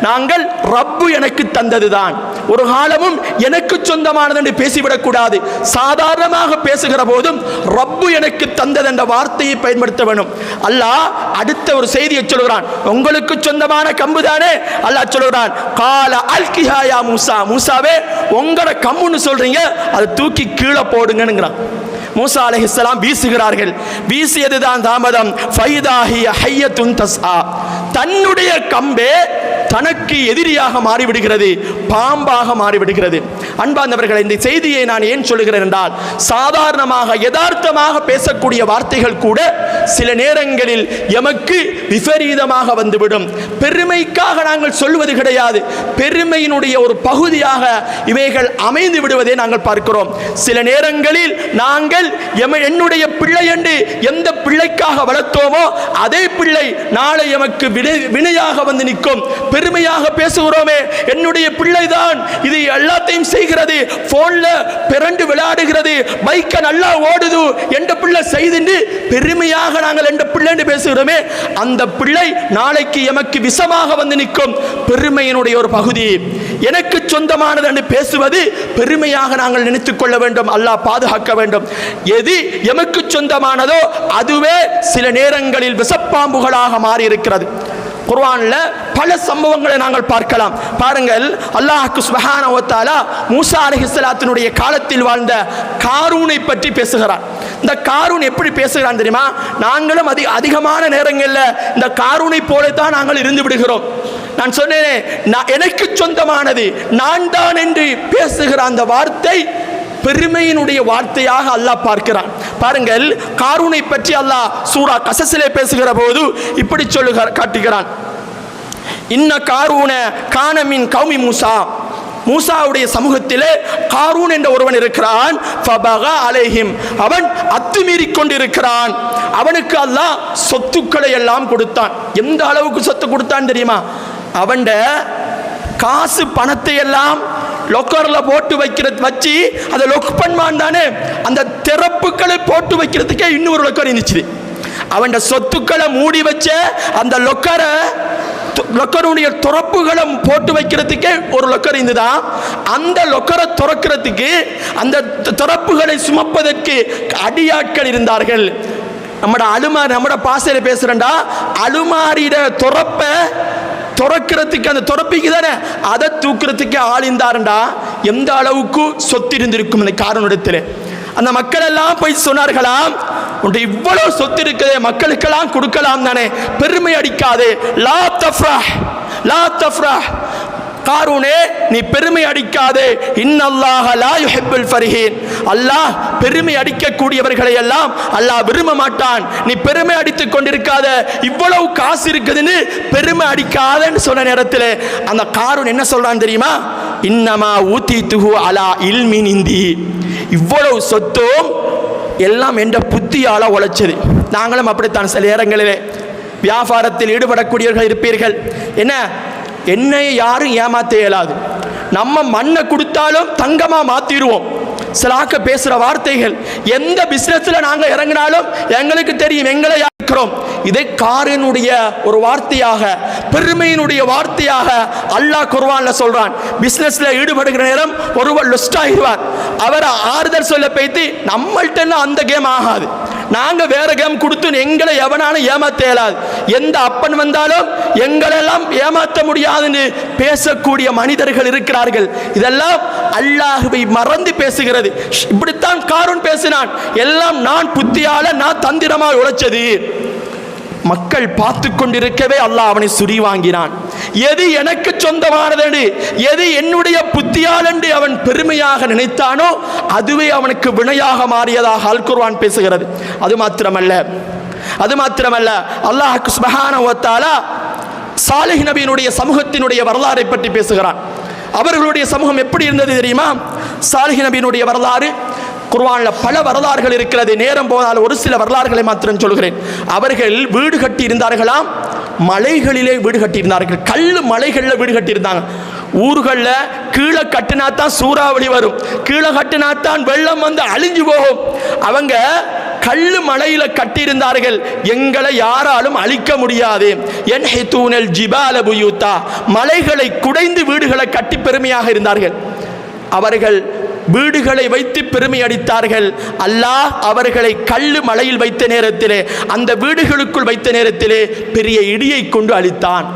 நாங்கள் ரப்பு எனக்கு தந்ததுதான், ஒரு காலமும் எனக்கு சொந்தமானது என்று பேசிவிடக் கூடாது. சாதாரணமாக பேசுகிற போதும் ரப்பு எனக்கு தந்தது என்ற வார்த்தையை பயன்படுத்த வேண்டும். அல்லாஹ் அடுத்த ஒரு செய்தியை சொல்கிறான். உங்களுக்கு சொந்தமான கம்பு தானே? அல்லாஹ் சொல்கிறான், கால அல்கிஹா யா மூசா, மூசாவே உங்களோட கம்முன்னு சொல்றீங்க, அதை தூக்கி கீழே போடுங்கிறான். மூசா அலைஹிஸ்ஸலாம் வீசுகிறார்கள். வீசியதுதான் தாமதம். ஃபைதாஹிய ஹய்யத்துன் தஸ்ஆ, தன்னுடைய கம்பே தனக்கு எதிரியாக மாறிவிடுகிறது, பாம்பாக மாறிவிடுகிறது. அன்பார்ந்தவர்களே, இந்த செய்தியை நான் ஏன் சொல்கிறேன் என்றால், சாதாரணமாக யதார்த்தமாக பேசக்கூடிய வார்த்தைகள் கூட சில நேரங்களில் எமக்கு விபரீதமாக வந்துவிடும். பெருமைக்காக நாங்கள் சொல்வது கிடையாது, பெருமையினுடைய ஒரு பகுதியாக இவைகள் அமைந்து விடுவதை நாங்கள் பார்க்கிறோம். சில நேரங்களில் நாங்கள் என்னுடைய பிள்ளை என்று எந்த பிள்ளைக்காக வளர்த்தோமோ அதே பிள்ளை நாளை எமக்கு வினையாக வந்து நிற்கும். பெருமையாக பேசுகிறோமே, என்னுடைய பிள்ளைதான் இது எல்லாத்தையும் செய்கிறது, போன்ல பிறண்டு விளையாடுகிறது, பைக்க நல்லா ஓடுது, எந்த பிள்ளை செய்து பெருமையாக நாங்கள் எந்த பிள்ளை என்று பேசுகிறோமே, அந்த பிள்ளை நாளைக்கு எமக்கு விஷமாக வந்து நிற்கும். பெருமையினுடைய ஒரு பகுதி. எனக்கு சொந்தமானது என்று பேசுவது பெருமையாக நாங்கள் நினைத்துக் கொள்ள வேண்டும். அல்லாஹ் பாதுகாக்க வேண்டும். எது எமக்கு சொந்தமானதோ அதுவே சில நேரங்களில் விஷப்பாம்புகளாக மாறி இருக்கிறது. குர்ஆன்ல பல சம்பவங்களை நாங்கள் பார்க்கலாம். பாருங்கள், அல்லாஹ் சுப்ஹானஹு வ தஆலா மூசா அலைஹிஸ்ஸலாத்தினுடைய காலத்தில் வாழ்ந்த காரூனை பற்றி பேசுகிறார். இந்த காரூன் எப்படி பேசுகிறான் தெரியுமா? நாங்களும் அதிகமான நேரங்களில் இந்த காரூனை போலத்தான் நாங்கள் இருந்து விடுகிறோம். நான் சொன்னேனே, எனக்கு சொந்தமானது நான் தான் என்று பேசுகிற அந்த வார்த்தை பெருமையினுடைய வார்த்தையாக அல்லாஹ் பார்க்கிறான். பாருங்கள், காரூனை பற்றி அல்லாஹ் சூரா கஸஸிலே பேசுகிற போது இப்படி காட்டுகிறான். இன்ன காரூன கான மின் கௌமி மூசா, மூசாவுடைய சமூகத்திலே காரூன் என்ற ஒருவன் இருக்கிறான். ஃபபகா அலைஹிம், அவன் அத்துமீறி கொண்டிருக்கிறான். அவனுக்கு அல்லாஹ் சொத்துக்களை எல்லாம் கொடுத்தான். எந்த அளவுக்கு சொத்து கொடுத்தான் தெரியுமா? அவன்ட காசு பணத்தை எல்லாம் லொக்கர்ல போட்டு வச்சு அதை லொக் பண்ணுவான் தானே, அந்த திறப்புகளை போட்டு வைக்கிறதுக்கே இன்னொரு லொக்கர் இருந்துச்சு. அவன் சொத்துக்களை மூடி வச்ச அந்த லொக்கருடைய துறப்புகளை போட்டு வைக்கிறதுக்கே ஒரு லொக்கர் இருந்துதான். அந்த லொக்கரை துறக்கிறதுக்கு, அந்த துறப்புகளை சுமப்பதற்கு அடியாட்கள் இருந்தார்கள். நம்மட பாசையில பேசுறேன்டா, அலுமாரியிட துறக்கிறதுக்கு, அந்த துறப்பிக்கு தானே அதை தூக்குறதுக்கு ஆள் இருந்தாருண்டா. எந்த அளவுக்கு சொத்து இருந்திருக்கும் அந்த காரனிடத்தில். அந்த மக்கள் எல்லாம் போய் சொன்னார்களாம், இவ்வளவு சொத்து இருக்குது, மக்களுக்கெல்லாம் கொடுக்கலாம் தானே, பெருமை அடிக்காதே. லா தஃப்ரஹ், லா தஃப்ரஹ், காரூனே நீ பெருமை அடிக்காதே. இன்னல்லாஹ லா யுஹிப்புல் ஃபரிஹீன், அல்லாஹ் பெருமை அடிக்கக்கூடியவர்களை எல்லாம் அல்லாஹ் விரும்ப மாட்டான். நீ பெருமை அடித்துக் கொண்டிருக்காத, இவ்வளவு காசு இருக்குதுன்னு பெருமை அடிக்காதன்னு சொன்ன நேரத்தில் அந்த காரூன் என்ன சொல்றான் தெரியுமா? இன்னமா ஊத்தித்துஹு அலா இல்மின் இந்தி, இவ்வளவு சொத்தும் எல்லாம் என்ற புத்தியால உழைச்சது. நாங்களும் அப்படித்தான் சில நேரங்களிலே வியாபாரத்தில் ஈடுபடக்கூடியவர்கள் இருப்பீர்கள். என்னை யாரும் ஏமாத்த இயலாது, நம்ம மண்ணை கொடுத்தாலும் தங்கமா மாத்திடுவோம். சிலாக்க பேசுற வார்த்தைகள், எந்த பிசினஸ்ல நாங்க இறங்கினாலும் எங்களுக்கு தெரியும் எங்களை இருக்கிறோம். இதை காரினுடைய ஒரு வார்த்தையாக, பெருமையினுடைய வார்த்தையாக அல்லாஹ் குர்ஆன்ல சொல்றான். பிசினஸ்ல ஈடுபடுகிற நேரம் ஒருவர் லுஸ்ட் ஆகிடுவார். அவரை ஆறுதல் சொல்ல பேசி நம்மள்ட்ட அந்த கேம் ஆகாது, நாங்க வேற கேம் கொடுத்து எங்களை எவனாலும் ஏமாத்த இயலாது, எந்த அப்பன் வந்தாலும் எங்களெல்லாம் ஏமாற்ற முடியாதுன்னு பேசக்கூடிய மனிதர்கள் இருக்கிறார்கள். இதெல்லாம் அல்லாஹ்வை மறந்து பேசுகிறது. இப்படித்தான் காரூன் பேசினான். எல்லாம் நான் புத்தியால, நான் தந்திரமாக உழைச்சது. மக்கள் பார்த்து கொண்டிருக்கவே அல்லாஹ் அவனை சுரி வாங்கினான். எது எனக்கு சொந்தமானது, எது என்னுடைய புத்தியால் என்று அவன் பெருமையாக நினைத்தானோ அதுவே அவனுக்கு வினையாக மாறியதாக அல் குர்ஆன் பேசுகிறது. அது மாத்திரமல்ல அல்லாஹ் சுப்ஹானஹு வ தஆலா சாலிஹ் நபியினுடைய சமூகத்தினுடைய வரலாறை பற்றி பேசுகிறான். அவர்களுடைய சமூகம் எப்படி இருந்தது தெரியுமா? சாலிஹ் நபியினுடைய வரலாறு குர்ஆன்ல பல வரலாறுகள் இருக்கிறது. நேரம் போனால் ஒரு சில வரலாறுகளை மாத்திரம் சொல்கிறேன். அவர்கள் வீடு கட்டி இருந்தார்களாம், மலைகளிலே வீடு கட்டியிருந்தார்கள். கல்லு மலைகளில் வீடு கட்டியிருந்தாங்க. ஊர்களில் கீழே கட்டினாத்தான் சூறாவளி வரும், கீழே கட்டினாத்தான் வெள்ளம் வந்து அழிஞ்சு போகும். அவங்க கல்லு மலையில கட்டியிருந்தார்கள். எங்களை யாராலும் அழிக்க முடியாது. யன்ஹிதூனல் ஜிபால புயூத்தா, மலைகளை குடைந்து வீடுகளை கட்டி பெருமையாக இருந்தார்கள். அவர்கள் வீடுகளை வைத்து பெருமை அடித்தார்கள். அல்லாஹ் அவர்களை கல்லு மலையில் வைத்த நேரத்திலே, அந்த வீடுகளுக்குள் வைத்த நேரத்திலே பெரிய இடியை கொண்டு அழித்தான்.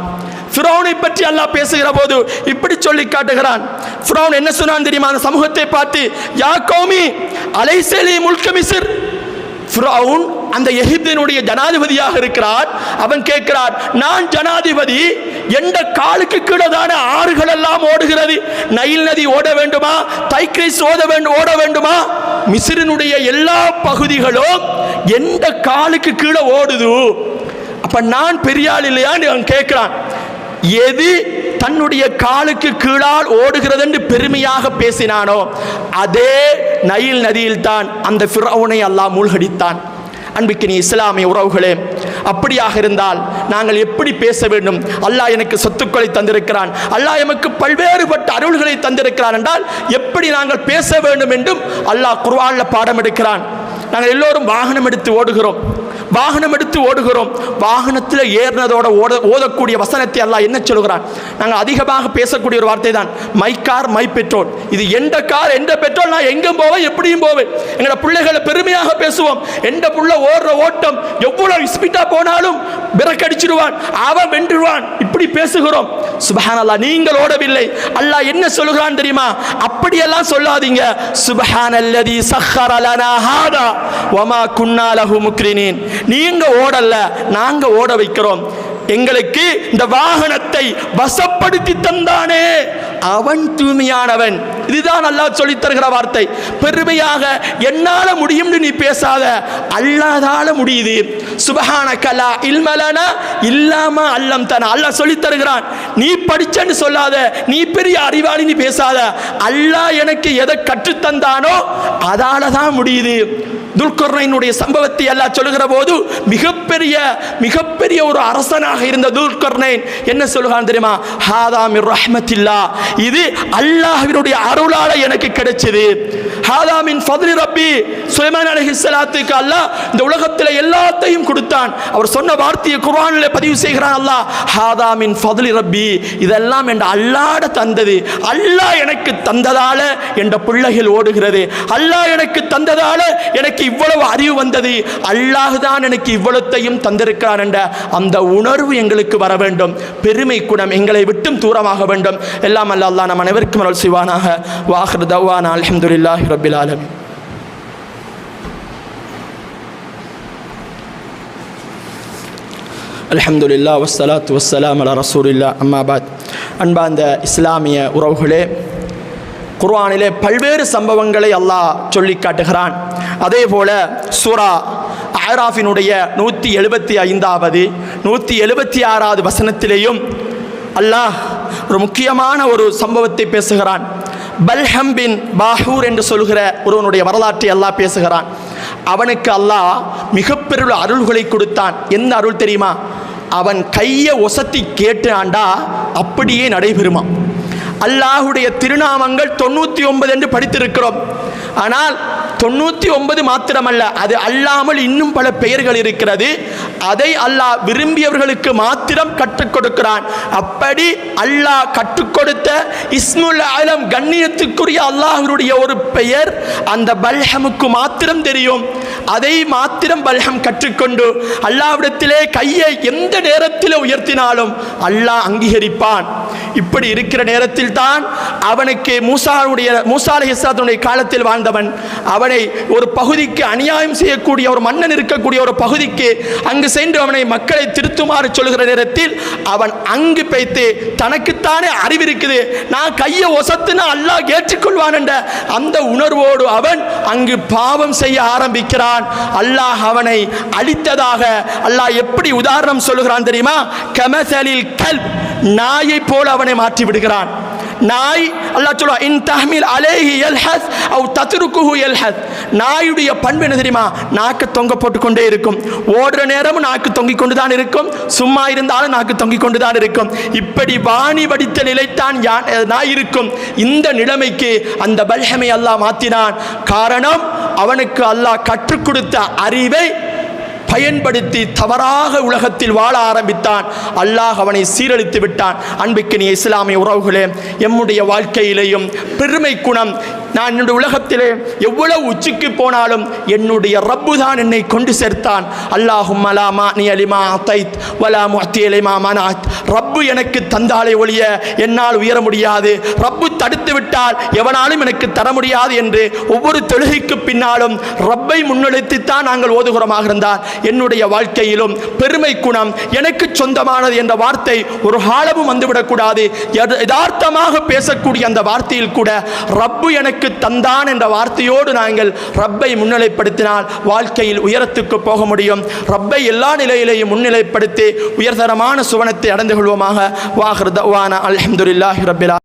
ஃபிரௌனை பற்றி அல்லாஹ் பேசுகிற போது இப்படி சொல்லி காட்டுகிறான். ஃபிரௌன் என்ன சொன்னான் தெரியுமா? அந்த சமூகத்தை பார்த்து, யா கௌமி அலைஸலி முல்க மிஸ்ர். ஃபிரௌன் அந்த எகிப்தினுடைய ஜனாதிபதியாக இருக்கிறார். அவன் கேட்கிறான், நான் ஜனாதிபதி, எந்த காலுக்கு கீழே தானே ஆறுகள் எல்லாம் ஓடுகிறது. நைல் நதி ஓட வேண்டுமா? தைக்ரீஸ் ஓட வேண்டுமா? மிஸ்ரினுடைய எல்லா பகுதிகளும் எந்த காலுக்கு கீழே ஓடுது. அப்ப நான் பெரிய ஆள் இல்லையான்னு அவன் கேட்கிறான். எது தன்னுடைய காலுக்கு கீழால் ஓடுகிறது என்று பெருமையாக பேசினானோ அதே நைல் நதியில் தான் அந்த ஃபிரௌனை அல்லாஹ் மூழ்கடித்தான். அன்பிக்கினி இஸ்லாமிய உறவுகளே, அப்படியாக இருந்தால் நாங்கள் எப்படி பேச வேண்டும்? அல்லாஹ் எனக்கு சொத்துக்களை தந்திருக்கிறான், அல்லாஹ் எமக்கு பல்வேறுபட்ட அருள்களை தந்திருக்கிறான் என்றால் எப்படி நாங்கள் பேச வேண்டும் என்றும் அல்லாஹ் குர்ஆன்ல பாடம் எடுக்கிறான். நாங்கள் எல்லோரும் வாகனம் எடுத்து ஓடுகிறோம். வாகனத்தில் ஏறினதோட ஓதக்கூடிய வசனத்தை அல்லாஹ் என்ன சொல்கிறான்? நாங்கள் அதிகமாக பேசக்கூடிய ஒரு வார்த்தை தான் மை கார் மை பெட்ரோல். இது எந்த கார் எந்த பெட்ரோல், நான் எங்கும் போவேன் எப்படியும் போவேன். எங்களோட பிள்ளைகளை பெருமையாக பேசுவோம். எந்த புள்ள ஓடுற ஓட்டம் எவ்வளவு ஸ்பீடா போனாலும் பிரேக் அடிச்சிடுவான், அவன் வென்றுவான், இப்படி பேசுகிறோம். சுப்ஹானல்லாஹ், நீங்கள் ஓடவில்லை. அல்லாஹ் என்ன சொல்கிறான் தெரியுமா? அப்படியெல்லாம் சொல்லாதீங்க. சுப்ஹானல்லதி சக்கர லனா ஹாதா வமா குன்னா லஹு முக்ரினீன். நீங்க ஓடல, நாங்க ஓட வைக்கிறோம். எங்களுக்கு இந்த வாகனத்தை வசப்படுத்தி தந்தானே அவன் தூய்மையானவன். இதுதான் அல்லாஹ் சொல்லித் தருகிற வார்த்தை. பெருமையாக என்னால முடியும்னு நீ பேசாத, அல்லாஹ்வால முடியுது. சுப்ஹானக லா இல்ம லனா இல்லா மா அல்லம்தனா. அல்லாஹ் சொல்லித் தருகிறான். நீ படிச்சன்னு சொல்லாத, நீ பெரிய அறிவாளி நீ பேசாத, அல்லாஹ் எனக்கு எதை கற்றுத்தந்தானோ அதால தான் முடியுது. துல்கர்னைனுடைய சம்பவத்தை அல்லாஹ் சொல்லுகிற போது மிகப்பெரிய ஒரு அரசனாக இருந்த துல்கர்னைன் என்ன சொல்லுகிறான் தெரியுமா? ஹாதா மிர் ரஹ்மத்தில்லாஹ், இது அல்லாஹ்வினுடைய அருளால எனக்கு கிடைச்சது. ஹாதா மின் ஃபத்லி ரப்பி. சுலைமான் அலைஹிஸ்ஸலாத்துக்கு அல்லாஹ் இந்த உலகத்தில் எல்லாத்தையும் கொடுத்தான். அவர் சொன்ன வார்த்தையை குர்ஆனில் பதிவு செய்கிறான் அல்லாஹ். ஹாதா மின் ஃபத்லி ரப்பி, இதெல்லாம் என்ற அல்லாஹ்ட தந்தது. அல்லாஹ் எனக்கு தந்ததால என்ற பிள்ளைகள் ஓடுகிறது. அல்லாஹ் எனக்கு தந்ததால எனக்கு இவ்வளவு அறிவு வந்தது. அல்லாஹ் தான் எனக்கு இவ்வளத்தையும் தந்திருக்கிறான் என்ற அந்த உணர்வு எங்களுக்கு வர வேண்டும். பெருமை குணம் எங்களை விட்டும் தூரமாக வேண்டும். எல்லாம் அல்லாஹ் நம் அனைவருக்கும் அருள் செய்வானாக. வாஹிர் தவானா அல்ஹம்துலில்லாஹி ரப்பில் ஆலமீன். அல்ஹம்துலில்லாஹ் வஸ்ஸலாத்து வஸ்ஸலாம் அலா ரசூலில்லாஹ். அம்மா பாத். அன்பார்ந்த இஸ்லாமிய உறவுகளே, குர்ஆனிலே பல்வேறு சம்பவங்களை அல்லாஹ் சொல்லி காட்டுகிறான். அதே போல சூரா அராஃபினுடைய 175வது 176வது வசனத்திலேயும் அல்லாஹ் ஒரு முக்கியமான ஒரு சம்பவத்தை பேசுகிறான். பல்ஹம் பின் பாஹூர் என்று சொல்கிற ஒருவனுடைய வரலாற்றை அல்லாஹ் பேசுகிறான். அவனுக்கு அல்லாஹ் மிகப்பெரிய அருள்களை கொடுத்தான். என்ன அருள் தெரியுமா? அவன் கையை ஒசத்தி கேட்டாண்டா அப்படியே நடைபெறுமா. அல்லாஹுடைய திருநாமங்கள் 99 என்று படித்திருக்கிறோம். ஆனால் 99 மாத்திரமல்ல, அது அல்லாமல் இன்னும் பல பெயர்கள் இருக்கிறது. அதை அல்லாஹ் விரும்பியவர்களுக்கு மாத்திரம் கற்றுக் கொடுக்கிறான். அப்படி அல்லாஹ் கற்றுக் கொடுத்த இஸ்முல் ஆலம், கண்ணியத்துக்குரிய அல்லாஹ்வுடைய ஒரு பெயர் அந்த பல்ஹமுக்கு மாத்திரம் தெரியும். அதை மாத்திரம் பல்ஹம் கற்றுக்கொண்டு அல்லாஹ்விடத்திலே கையை எந்த நேரத்தில் உயர்த்தினாலும் அல்லாஹ் அங்கீகரிப்பான். இப்படி இருக்கிற நேரத்தில் தான் அவனுக்கு மூசா அலைஹிஸ்ஸலாத்துடைய காலத்தில் வாழ்ந்தவன், அவனை ஒரு பகுதிக்கு அநியாயம் செய்யக்கூடிய ஒரு மன்னன் இருக்கக்கூடிய ஒரு பகுதிக்கு அங்கு சென்று அவனை மக்களை திருத்துமாறு சொல்கிற நேரத்தில் அவன் அங்கு பேய்த்து தனக்குத்தானே அறிவிருக்குது, நான் கையை ஒசத்துனா அல்லாஹ் ஏற்றுக்கொள்வான் என்ற அந்த உணர்வோடு அவன் அங்கு பாவம் செய்ய ஆரம்பிக்கிறான். அல்லாஹ் அவனை அழித்ததாக அல்லாஹ் எப்படி உதாரணம் சொல்லுகிறான் தெரியுமா? கமஸலில் கல்ப், நாயை போல அவனை மாற்றி விடுகிறான். நாய் அல்லாஹ் சொல்லுவா, இன் தஹ்மில் அலைஹி யல்ஹஸ் அவ் தத்ருகுஹு யல்ஹஸ். நாயுடைய பண்பு என்ன தெரியுமா? நாக்கு தொங்க போட்டுக்கொண்டே இருக்கும். ஓடுற நேரமும் நாக்கு தொங்கிக் கொண்டுதான் இருக்கும், சும்மா இருந்தாலும் நாக்கு தொங்கிக் கொண்டுதான் இருக்கும். இப்படி வாணி வடித்த நிலைத்தான் நாய் இருக்கும். இந்த நிலைமைக்கு அந்த பல்ஹமை அல்லாஹ் மாற்றினான். காரணம், அவனுக்கு அல்லாஹ் கற்றுக் கொடுத்த அறிவை பயன்படுத்தி தவறாக உலகத்தில் வாழ ஆரம்பித்தான். அல்லாஹ் அவனை சீரழித்து விட்டான். அன்பிற்கினிய இஸ்லாமிய உறவுகளே, எம்முடைய வாழ்க்கையிலேயும் பெருமை குணம், நான் என்னுடைய உலகத்திலே எவ்வளவு உச்சிக்கு போனாலும் என்னுடைய ரப்பு தான் என்னை கொண்டு சேர்த்தான். அல்லாஹும்ம லா மானி லிமா அதைத் வலா முஅத்தி லிமா மனஅத். ரப்பு எனக்கு தந்தாலே ஒழிய என்னால் உயர முடியாது, ரப்பு தடுத்து விட்டால் எவனாலும் எனக்கு தர முடியாது என்று ஒவ்வொரு தொழுகைக்கு பின்னாலும் ரப்பை முன்னிறுத்தித்தான் நாங்கள் ஓதுகிறோமாக இருந்தால், என்னுடைய வாழ்க்கையிலும் பெருமை குணம், எனக்கு சொந்தமானது என்ற வார்த்தை ஒரு காலமும் வந்துவிடக்கூடாது. யதார்த்தமாக பேசக்கூடிய அந்த வார்த்தையில் கூட ரப்பு எனக்கு தந்தான் என்ற வார்த்தையோடு நாங்கள் ரப்பை முன்னிலைப்படுத்தினால் வாழ்க்கையில் உயரத்துக்கு போக முடியும். ரப்பை எல்லா நிலையிலேயும் முன்னிலைப்படுத்தி உயர்தரமான சுவனத்தை அடைந்து கொள்வோமாக. வாஹிர் தஅவானா அல்ஹம்துலில்லாஹி ரப்பில் ஆலமீன்.